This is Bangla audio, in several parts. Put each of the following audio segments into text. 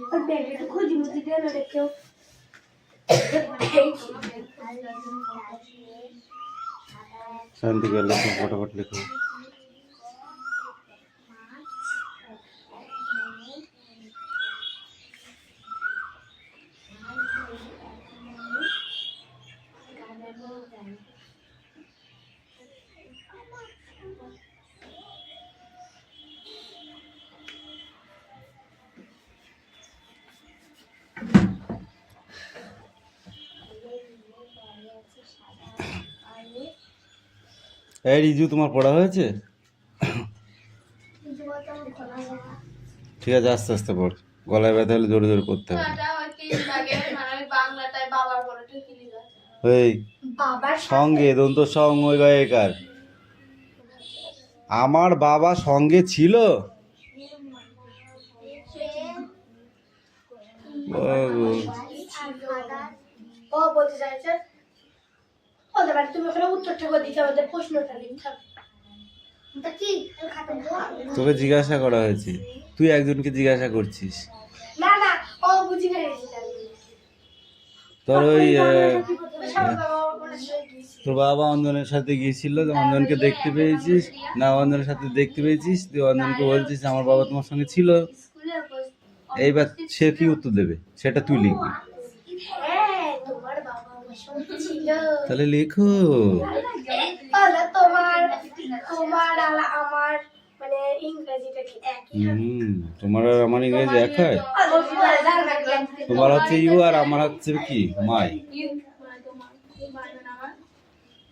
और बैग तो खोजी मुझे दे ना रखियो शांति कर लिखो फटाफट लिखो এই রিজু তোমার পড়া হয়েছে ঠিক আছে আস্তে আস্তে পড় গলায় ব্যথা হলে জোরে জোরে পড়তে হবে এই সঙ্গে দন্ত সং ওই গায়িকার আমার বাবা সঙ্গে ছিল ও বলতে চাইছে ওদের বাড়ি তুমি ওখানে উত্তরটা করে দিচ্ছ আমাদের প্রশ্নটা লিখতে হবে এটা কি তোকে জিজ্ঞাসা করা হয়েছে তুই একজনকে জিজ্ঞাসা করছিস না না ও বুঝি গেছে তোর ওই তোর বাবা অঞ্জনের সাথে গিয়েছিল অঞ্জনকে দেখতে পেয়েছিস না অঞ্জনের সাথে দেখতে পেয়েছিস তুই অঞ্জনকে বলছিস আমার বাবা তোমার সঙ্গে ছিল এইবার সে কি উত্তর দেবে সেটা তুই লিখবি তাহলে লেখো তোমার তোমার আর আমার মানে ইংরেজিটা কি একই তোমার আর আমার ইংরেজি এক হয় তোমার হচ্ছে ইউ আর আমার হচ্ছে কি মাই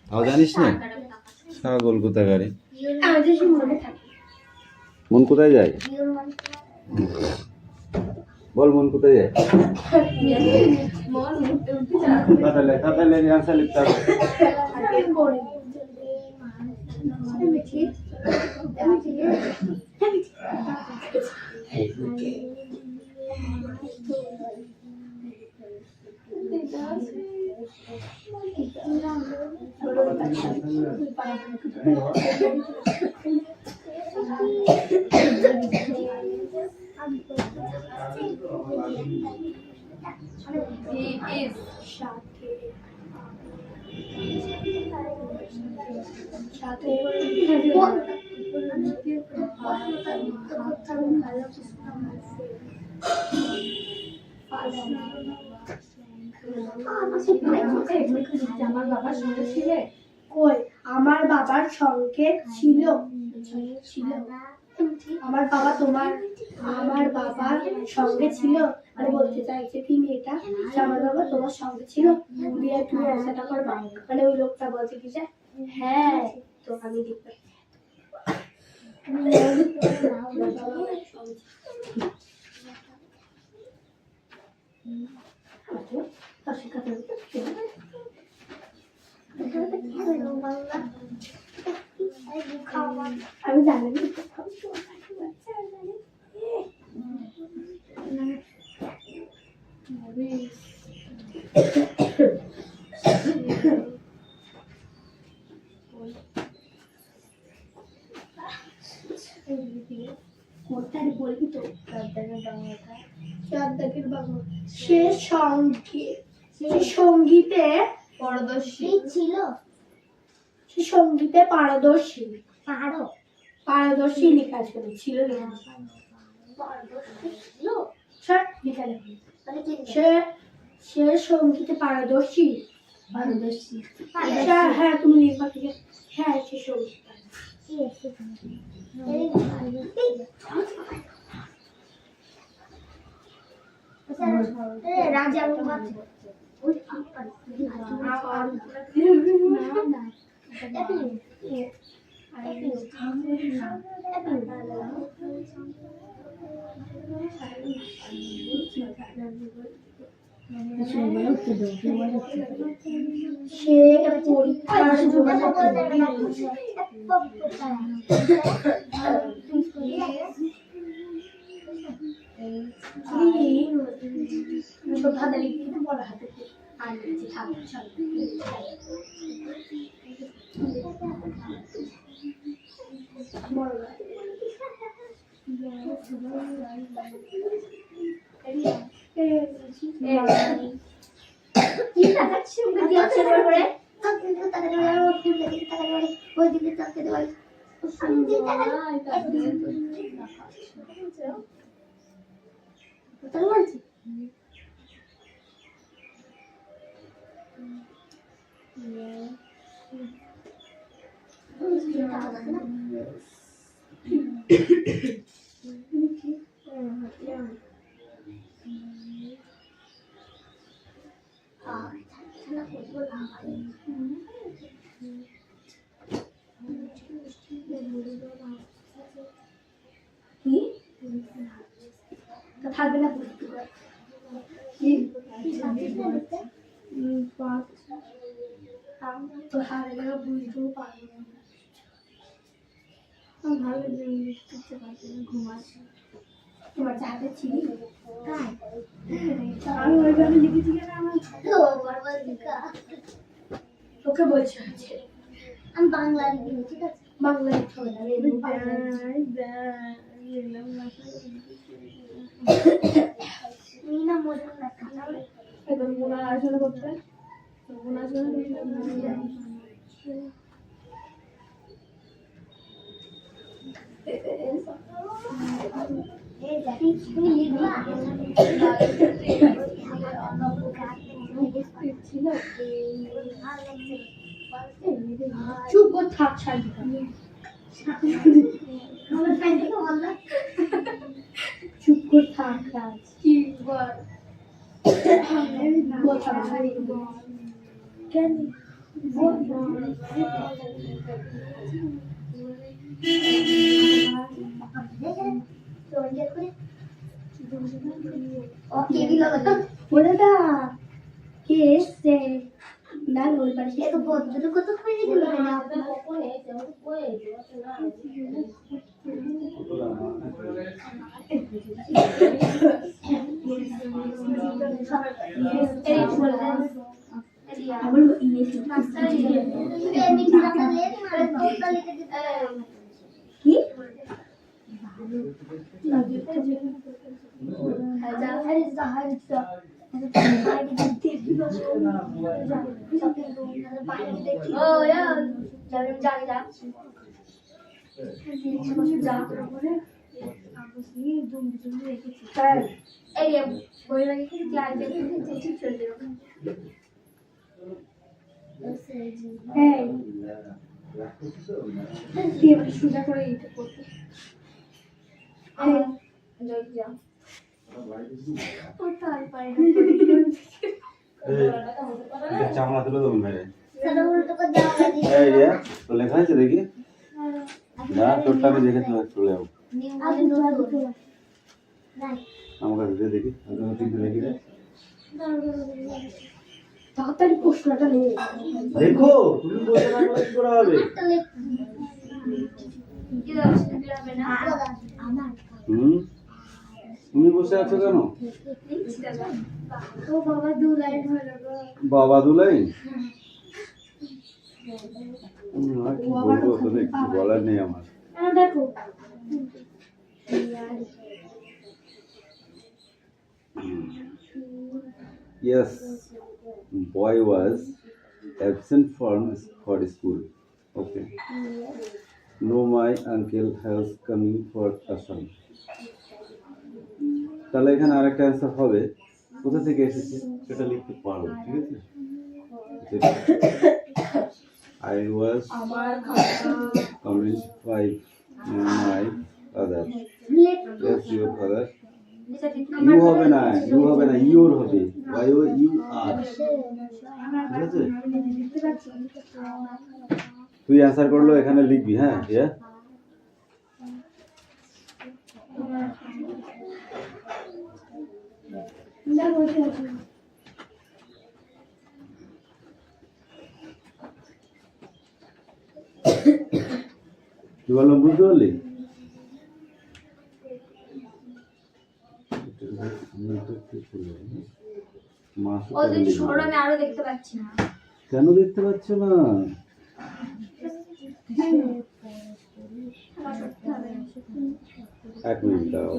তাও জানিস না সারা গোল কোথায় গাড়ি মন কোথায় যায় বল মন কোথায় যায় তাহলে আনসার লিখতে হবে আমার বাবার সঙ্গে ছিল কই আমার বাবার সঙ্গে ছিল ছিল আমার বাবা তোমার আমার বাবার সঙ্গে ছিল মানে বলতে চাইছে কি মেয়েটা আমার বাবা তোমার সঙ্গে ছিল দিয়ে তুমি আশাটা করবা মানে ওই লোকটা বলছে কি যে হ্যাঁ তো আমি দেখতে আমি জানি বলবি তো সে সঙ্গীতে পারদর্শী ছিল সে সঙ্গীতে পারদর্শী পারদর্শী লেখা ছিল সে সঙ্গীতে পারদর্শী হ্যাঁ তুমি লেখা থেকে হ্যাঁ সে সঙ্গীত রাজা সে পরীক্ষার ছোট হাতে লিখতে বড় হাতে আর লিখতে থাকবে কি দেখাচ্ছি ওকে দিয়ে ছেড়ে করে ওই দিকে তাকে দেওয়াই আমি দিতে পারি থাকবে না তো হারে গেলে বুঝতেও পারবো না ভালো জিনিস করতে পারছি না ঘুমাচ্ছি তোমার চাতে ছিল আমি ওইভাবে লিখেছি কেন আমার তোকে বলছি হচ্ছে আমি বাংলা লিখি ঠিক আছে বাংলা লিখতে হবে না মজা না খাবে একদম মোনা আসলে করতে মোনা আসলে চুপ করে থাক শান্তি চুপ করে থাক কি বল কেন বলে দা কে এসছে না ওই পাশে তো বদ্ধ কত করে দিল না সোজা করে এইটা করতে চামড়া তুলে দেবো মেরে তো লেখা আছে দেখি না তোরটা আমি দেখে চলে যাবো আমার কাছে দেখি দেখি তাড়াতাড়ি প্রশ্নটা নিয়ে দেখো তুমি বসে না কি করা হবে তুমি বসে আছো কেন বাবা দু লাইন হলো বাবা দু লাইন কি বলবো তোদের কি বলার নেই আমার দেখো Yes, boy was absent for school. Okay. No, my uncle has coming for Assam. তাহলে এখানে আরেকটা অ্যান্সার হবে কোথা থেকে এসেছে সেটা লিখতে পারো ঠিক আছে I was convinced by my father. Yes, your father. You হবে না ইউর হবে ইউ আর ঠিক আছে তুই অ্যান্সার করলো এখানে লিখবি হ্যাঁ কি বললাম বুঝতে পারলি আরো দেখতে পাচ্ছি না কেন দেখতে পাচ্ছ না এক মিনিট দাঁড়াও।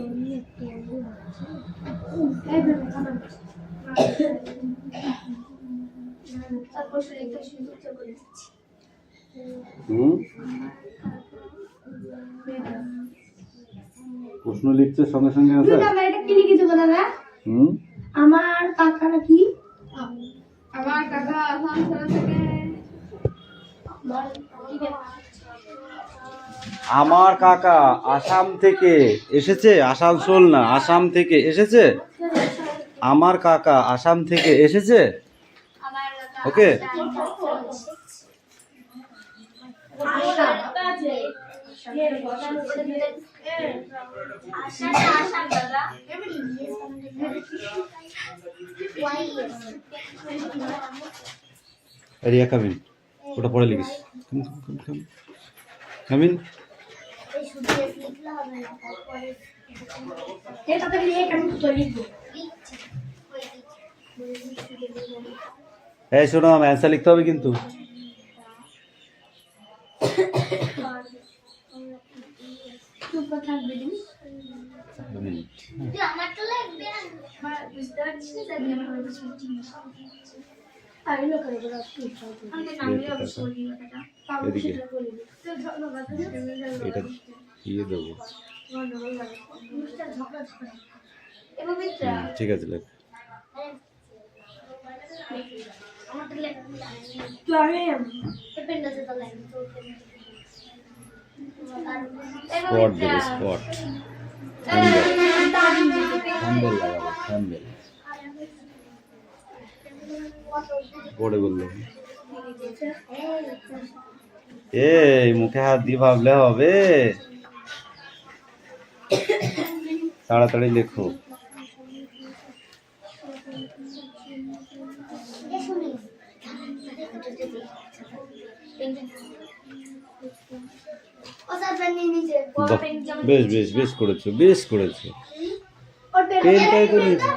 হুম, প্রশ্ন লিখছে সঙ্গে সঙ্গে আছে। এটা কি লিখেছো দাদা? হুম, আমার কাকাটা কি? আমার কাকা আসানসোল থেকে আমার কাকা আসাম থেকে এসেছে। আসানসোল না, আসাম থেকে এসেছে। আমার কাকা আসাম থেকে এসেছে। ওকে, রিয়া কামিন, ওটা পরে লিখিস। কামিন, এই শোনো, আমার অ্যান্সার লিখতে হবে কিন্তু। এদিকে এটা দিয়ে দেবো। ঠিক আছে, লেখ। স্পট দেবে, স্পট। থাম্বেল লাগাবো, থাম্বেল। পরে বললো এই মুখে হাত দিয়ে ভাবলে হবে? তাড়াতাড়ি লেখো। বেশ বেশ বেশ করেছো, বেশ করেছো। পেনটাই তো নিয়েছো।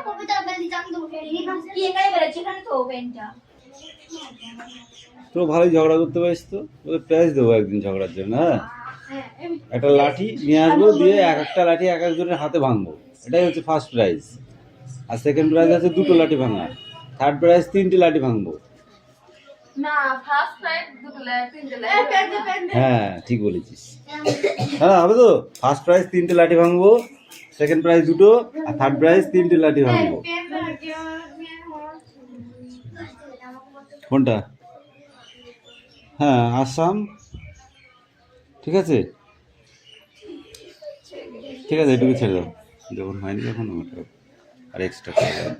তো ভালোই ঝগড়া করতে পারিস তো, ওদের প্রাইজ দেবো একদিন ঝগড়ার জন্য। হ্যাঁ, একটা লাঠি নিয়ে আসবো, দিয়ে এক একটা লাঠি এক একজনের হাতে ভাঙবো। এটাই হচ্ছে ফার্স্ট প্রাইজ। আর সেকেন্ড প্রাইজ আছে দুটো লাঠি ভাঙা। থার্ড প্রাইজ 3টে লাঠি ভাঙবো। না, ফার্স্ট প্রাইজ দুটো লেখ, তিনটে লেখ। হ্যাঁ, ঠিক বলেছিস। হ্যাঁ, হবে তো। ফার্স্ট প্রাইজ 3টে লাঠি ভাঙবো, সেকেন্ড প্রাইজ দুটো, আর থার্ড প্রাইজ 3টে লাঠি ভাঙবো। কোনটা? হ্যাঁ, আসাম। ঠিক আছে, ঠিক আছে, এটুকু ছেড়ে দাও। যখন হয়নি তখন ওটা আর এক্সট্রা করে দাও।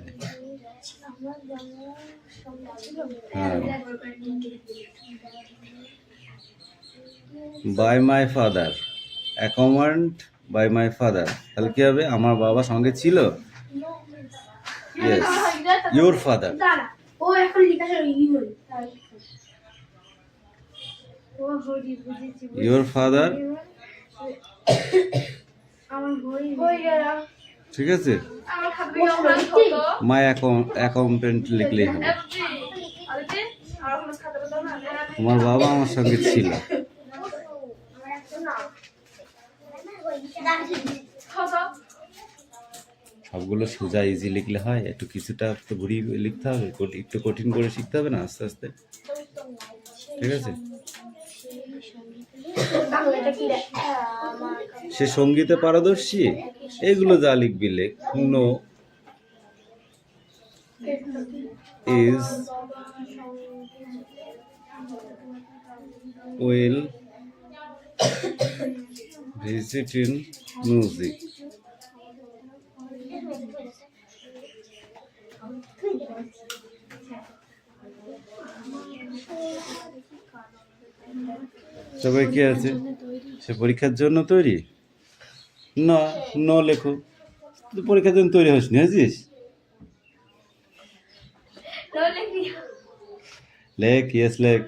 হ্যাঁ, by my father, accompanied by my father. তাহলে কি হবে? আমার বাবা সঙ্গে ছিল। Yes, your father. ও এখন লিখেছে ইয়োর ফাদার। ঠিক আছে, মাই অ্যাকাউন্টেন্ট লিখলেই হবে। তোমার বাবা আমার সঙ্গে ছিল। সবগুলো সোজা ইজি লিখলে হয়? একটু কিছুটা তো ঘুরিয়ে লিখতে হবে, একটু কঠিন করে শিখতে হবে না আস্তে আস্তে। ঠিক আছে, সে সঙ্গীতে পারদর্শী, এইগুলো যা লিখবি লেখ। No is well visit in music. সবাই কি আছে? সে পরীক্ষার জন্য তৈরি? না, নো লেখো। তুই পরীক্ষার জন্য তৈরি হসনি, হয়েছিস? লেখ, ইয়েস লেখ।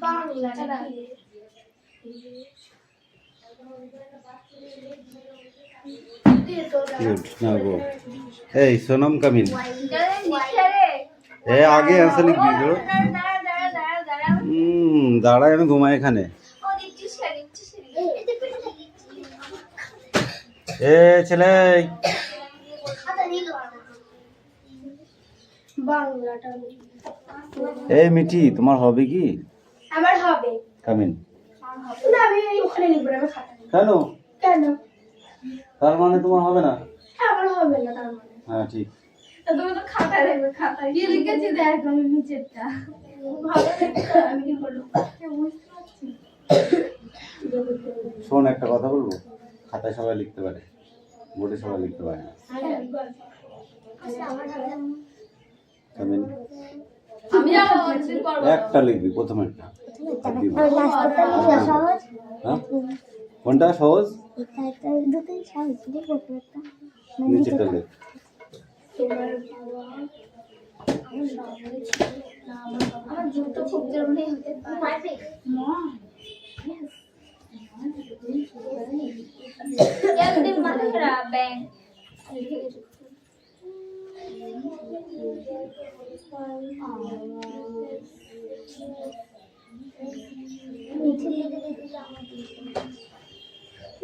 বাংলাটা কি? गुड ना गो ए सोनम कमिन लिखे रे ए आगे आंसर लिख दीजिए दाड़ा আমি ঘুমাই এখানে ও নিচ্ছিস এ ছেলে বাংলাটা এই মিঠি তোমার হবে কি আমার হবে কামিন না আমি ওখানে লিখবো না, আমি খাতা লিখবো। কেন কেন? তার মানে তোমার হবে না আমার হবে না তার মানে। হ্যাঁ ঠিক তুমি তো খাতায় রাখবে খাতায় কি লিখেছি দেখ আমি নিচেরটা ভালো লাগছে, আমি কি করবো? বুঝতে পারছি শোন একটা কথা বলবো খাতায় সবাই লিখতে পারে বোর্ডে সবাই লিখতে পারে না কামিন আমি যাবো অর্জন করবো একটা লিখবি প্রথমেরটা আর দিবি। হ্যাঁ কোনটা সহজ নিচেরটা লিখ তোমার বাবা আমার সঙ্গে ছিল না, আমার জুতো খুব জরুরি হতে পারে। একদিন মাথা খারাপ ব্যাং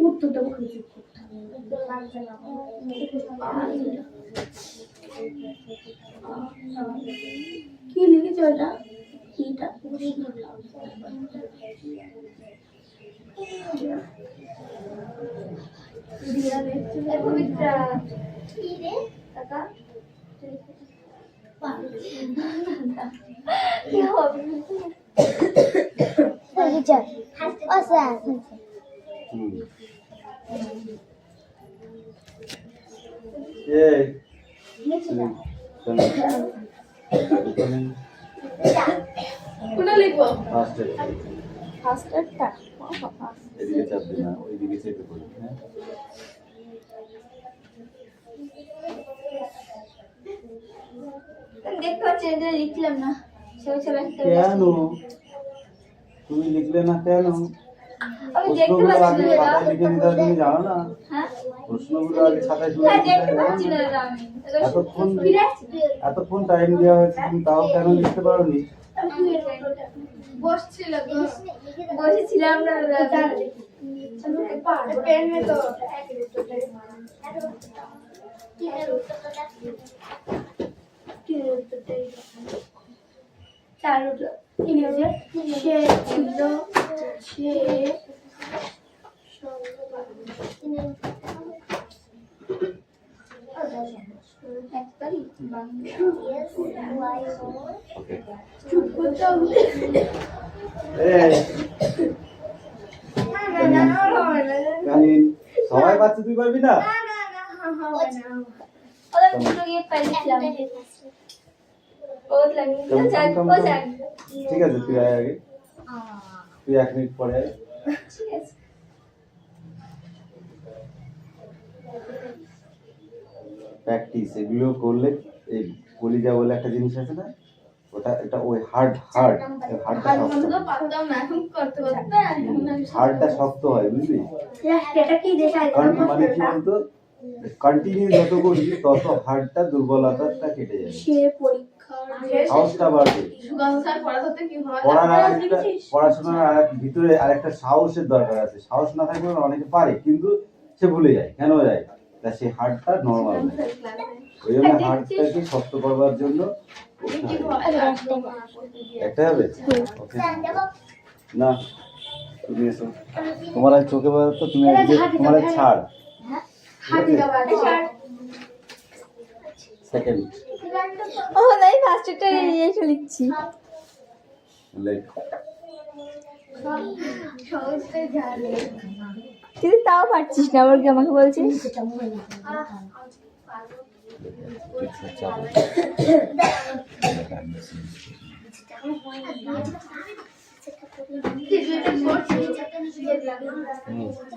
উত্তরটা খুঁজে করতে হবে। লাগছে না। কি লিখেছ ওটা? কিটা? দিয়া লিখছে। পবিত্রা কি রে কাকা কি হবে হুম। এই কোনটা লিখবো ফার্স্ট ফার্স্টারটা এদিকে চাপবে না ওইদিকে চেপে পড়ি হ্যাঁ দেখতে পাচ্ছি এটা লিখলাম না সেও চলে আসতে কেন তুমি লিখলে না কেন আমি দেখতে প্রশ্নগুলো পাচ্ছি আগে না খাতায় লিখে নিতে হয়, তুমি জানো না হ্যাঁ প্রশ্নগুলো আগে খাতায় তুলে হ্যাঁ নিতে দেখতে হয়, পাচ্ছি জানো না না? আমি এতক্ষণ ফিরে আসছি টাইম দেওয়া হয়েছে তুমি তাও কেন লিখতে পারোনি বসছিল তো বসেছিলাম না পেন মে তো চারুটা কি লিখেছে? সে ছিল সে ওকে চুপ করতে হবে। এই কাহিন সবাই পাচ্ছে তুই পারবি না ওদের দুটো গিয়ে পাইছিলাম ও লাগে ও জানি ঠিক আছে তুই আয় আগে তুই 1 মিনিট পরে আয় ঠিক আছে প্র্যাকটিস এগুলো করলে এই কলিজা বলে একটা জিনিস আছে না ওটা এটা ওই হার্টটা শক্ত পারতাম না এখন করতে করতে হার্টটা শক্ত হয় বুঝলি এটা কি দেশে মানে কি বলতো কন্টিনিউ যত করবি তত হার্টটা দুর্বলতাটা কেটে যাবে সে পরীক্ষার সাহসটা বাড়বে সুগন্ধ স্যার পড়াতে কি হয় পড়াশোনার ভিতরে আরেকটা সাহসের দরকার আছে সাহস না থাকলে অনেকে পারে কিন্তু সে ভুলে যায় কেন যায় তা সেই হার্টটা নর্মাল ওই জন্য হার্টটাকে শক্ত করবার জন্য একটা হবে ওকে না তুমি এসো তোমার আর চোখে পড়া তো তুমি তোমার আর ছাড় সেকেন্ড ও নাই ফার্স্টটা এসে লিখছি লাইক কিন্তু তাও পারছিস না আবার কি আমাকে বলছিস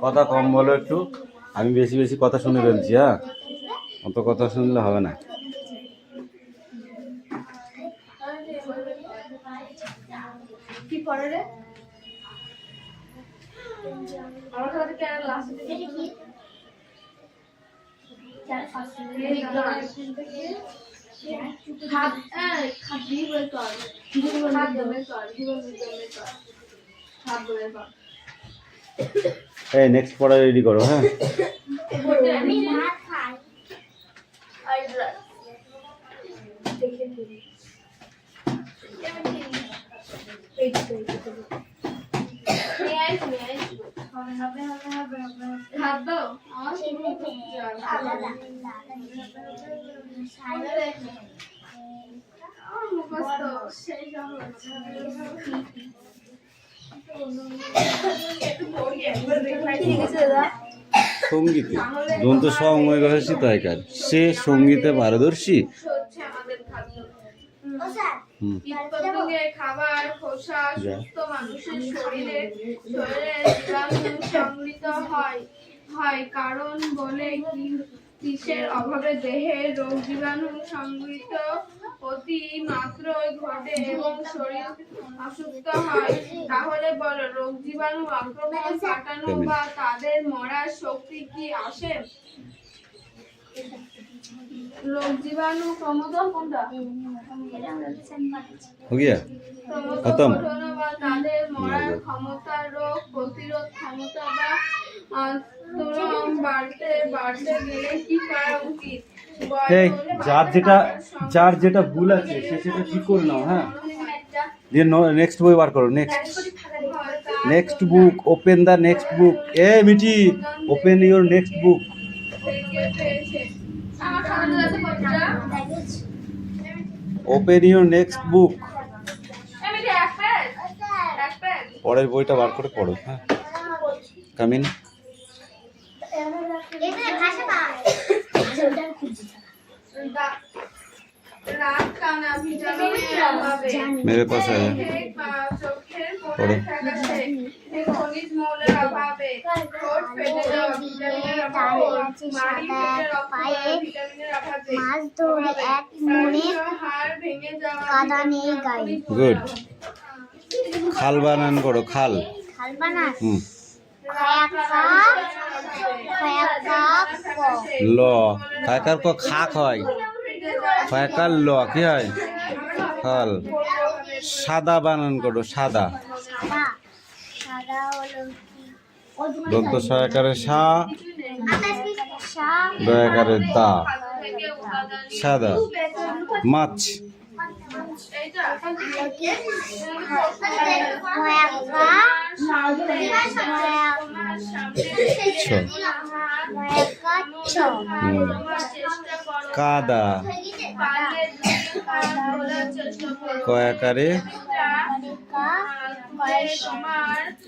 কথা কম বলো একটু আমি বেশি বেশি কথা শুনে ফেলছি হ্যাঁ অত কথা শুনলে হবে না কি পড়ে রে? আমার কাছে কেন লাস্ট দিকে কি? এই নেক্সট পড়া রেডি করো, হ্যাঁ? সঙ্গীতে দন্ত সময় গেছি তয়কার, সে সঙ্গীতে পারদর্শী। খাবার খোসা সুস্থ মানুষের শরীরে জীবাণু সংগৃহীত হয় কারণ বলে কিসের অভাবে দেহে রোগ জীবাণু সংগৃহীত অতি মাত্রায় ঘটে এবং শরীর অসুস্থ হয়। তাহলে বলো, রোগ জীবাণু আক্রমণ কাটানো বা তাদের মরার শক্তি কি আসে? রোগ জীবাণু প্রমোদন কোনটা? हो गया খতম। বা তাদের মরার ক্ষমতা, রোগ প্রতিরোধ ক্ষমতা বা তুলনায় বাড়তে গেলে কি করা উচিত? এই যার যেটা ভুল আছে সে সেটা ঠিক করে নাও, হ্যাঁ? যে নেক্সট বই বার করো, next book, open the next book. এ মিটি, open your next book. Open your next book. পরের বইটা বার করে পড়ো, হ্যাঁ? কামিন। मेरे पास है, पढ़ो। খনিজ মৌলের অভাবে ঠোঁট ফেটে যাওয়া, ভিটামিনের অভাবে মাড়ি ফেটে রক্ত পড়া, ভিটামিনের অভাবে মাছ ধরে এক মনে হাড় ভেঙে যাওয়া, কাদা নেই গায়ে। গুড। খাল বানান করো, খাল। খাল বানাস হুম। ল খায়কার ক খাক হয়, খায়কার ল কি হয়? খাল। সাদা বানান করো, সাদা। সাদা সাদা হলো দন্ত সহায়কারে সা, সা দয়াকারে দা। সাদা। মাছ। কাদা। কয়াকারে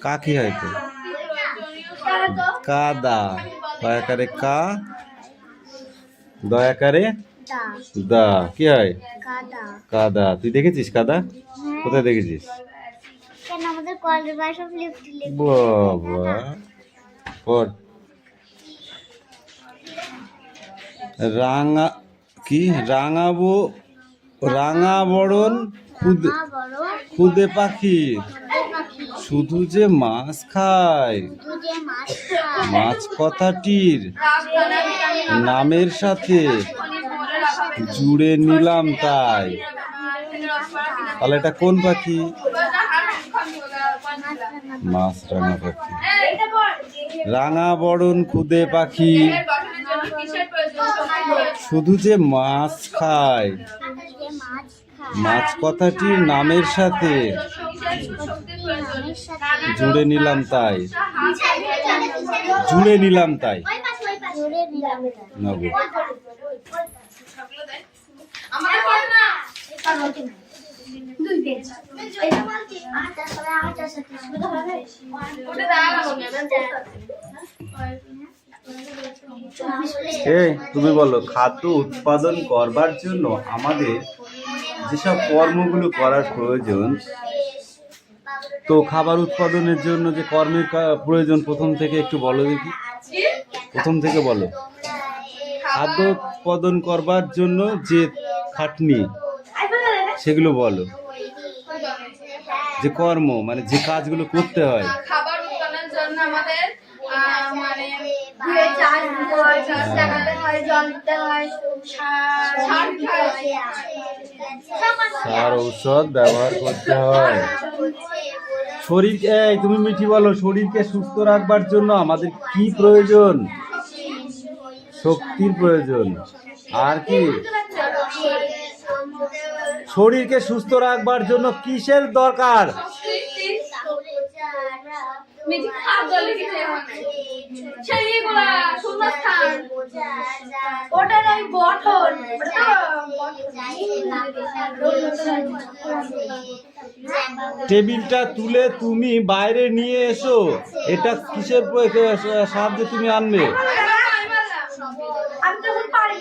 কা কি হয় তো? কাদা। কয়াকারে কা, দয়াকারে দা কি হয়? কাদা। কাদা। তুই দেখেছিস কাদা? কোথায় দেখেছিস? কেন আমাদের কলেজের বাইরে সব লিফট লিফট বাবা পর। রাঙা কি? রাঙাবো, রাঙা বরণ খুদে পাখি শুধু যে মাছ খায়, মাছ কথাটির নামের সাথে জুড়ে নিলাম তাই। তাহলে এটা কোন পাখি? মাছ রাঙা পাখি। রাঙা বরণ খুদে পাখি শুধু যে মাছ খায়, মাছ কথাটির নামের সাথে জুড়ে নিলাম তাই। জুড়ে নিলাম তাই। নগর। এই তুমি বলো, খাদ্য উৎপাদন করবার জন্য আমাদের যেসব কর্মগুলো করার প্রয়োজন, তো খাবার উৎপাদনের জন্য যে কর্মের প্রয়োজন প্রথম থেকে একটু বলো দেখি, প্রথম থেকে বলো। খাদ্য উৎপাদন করবার জন্য যে খাটনি সেগুলো বলো। যে কর্ম মানে যে কাজগুলো করতে হয়। খাবার উৎপাদনের জন্য আমাদের মানে চাষ দিতে হয়, গাছ লাগাতে হয়, জল দিতে হয়, সার দিতে হয়। সার ঔষধ ব্যবহার করতে হয়। শরীর এই তুমি মিঠি বলো, শরীরকে সুস্থ রাখবার জন্য আমাদের কি প্রয়োজন? শক্তির প্রয়োজন। আর কি? শরীরকে সুস্থ রাখবার জন্য কিসের দরকার? ওটার ওই গঠন, টেবিলটা তুলে তুমি বাইরে নিয়ে এসো। এটা কিসের সাহায্যে তুমি আনবে? আমি তখন পারি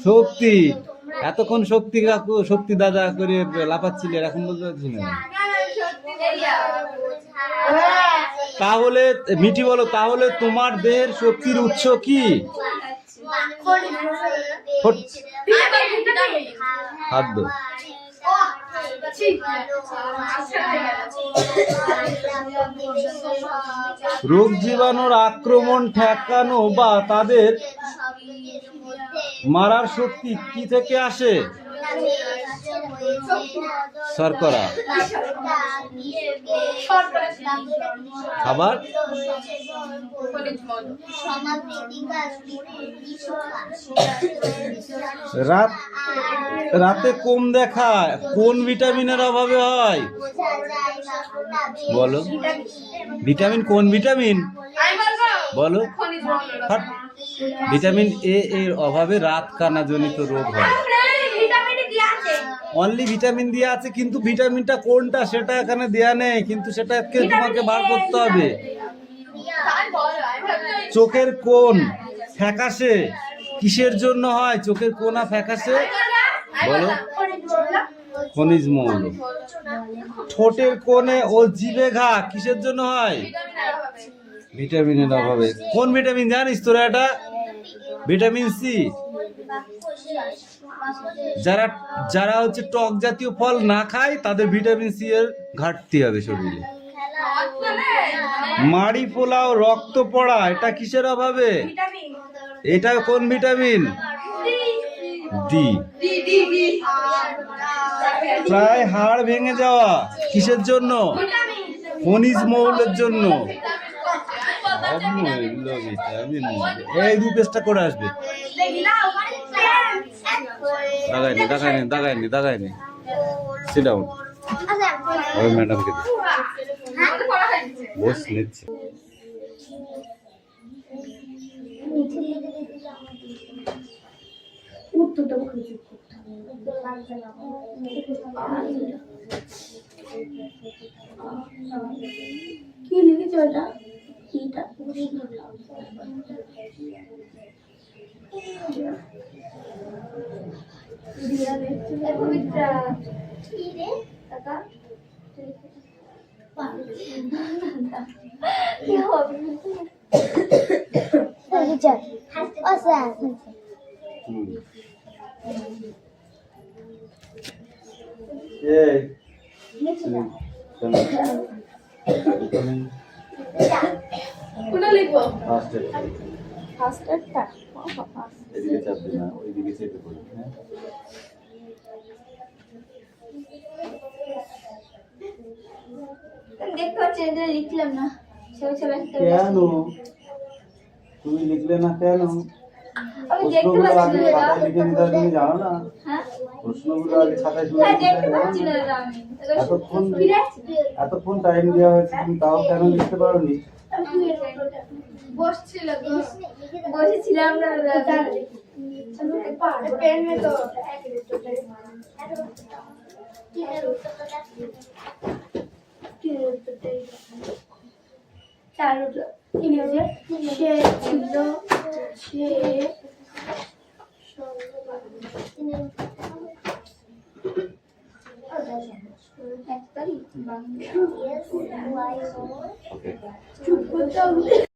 শক্তি। এতক্ষণ শক্তি কাকু, শক্তি দাদা করে লাফাচ্ছিলে, এখন বলতে পারছি না। তাহলে মিঠি বলো, তাহলে তোমার দেহের শক্তির উৎস কি? খাদ্য। রোগ জীবাণুর আক্রমণ ঠেকানো বা তাদের মারার শক্তি কি থেকে আসে? শর্করা। খাবার রাতে কম দেখা কোন ভিটামিনের অভাবে হয়? বলো ভিটামিন, কোন ভিটামিন বলো? ভিটামিন এ এর অভাবে রাত কানা জনিত রোগ হয়। অনলি ভিটামিন দেওয়া আছে, কিন্তু ভিটামিনটা কোনটা সেটা এখানে দেয়া নেই, কিন্তু সেটাকে তোমাকে বার করতে হবে। চোখের কোন ফ্যাকাশে কিসের জন্য হয়? চোখের কোনা ফ্যাকাশে বলো? খনিজ মৌল। ঠোঁটের কোণে ও জিভে ঘা কিসের জন্য হয়? ভিটামিনের অভাবে। কোন ভিটামিন জানিস তোরা? এটা ভিটামিন সি। যারা হচ্ছে টক জাতীয় ফল না খায় তাদের ভিটামিন সি এর ঘাটতি হবে শরীরে। মাড়ি ফোলা ও রক্ত পড়া এটা কিসের অভাবে? এটা কোন ভিটামিন? ডি। প্রায় হাড় ভেঙে যাওয়া কিসের জন্য? খনিজ মৌলের জন্য। এই দু পেজটা করে আসবে। দাগাইনি সিট ডাউন। ওই ম্যাডামকে বস নিচ্ছে। কি লিখেছ ওটা? এটা কোনটা লিখবো? ফার্স্ট এডটা এদিকে চাপবে না, ওইদিকে চেপে পড়বে। হ্যাঁ দেখতে পাচ্ছি, এটা লিখলাম না। কেন তুমি লিখলে না? কেন? আমি দেখতে পাচ্ছি না। খাতায় লিখে নিতে হয়, তুমি জানো না? হ্যাঁ প্রশ্নগুলো আগে খাতায় তুলে হ্যাঁ, নিতে দেখতে হয়, পাচ্ছি জানো না না? আমি। এতক্ষণ টাইম দেওয়া হয়েছে, তুমি তাও কেন লিখতে পারোনি? বসেছিলাম না পেন মে তো চারটা ইংরেজি সে ছিল সে চুপ করতে হবে।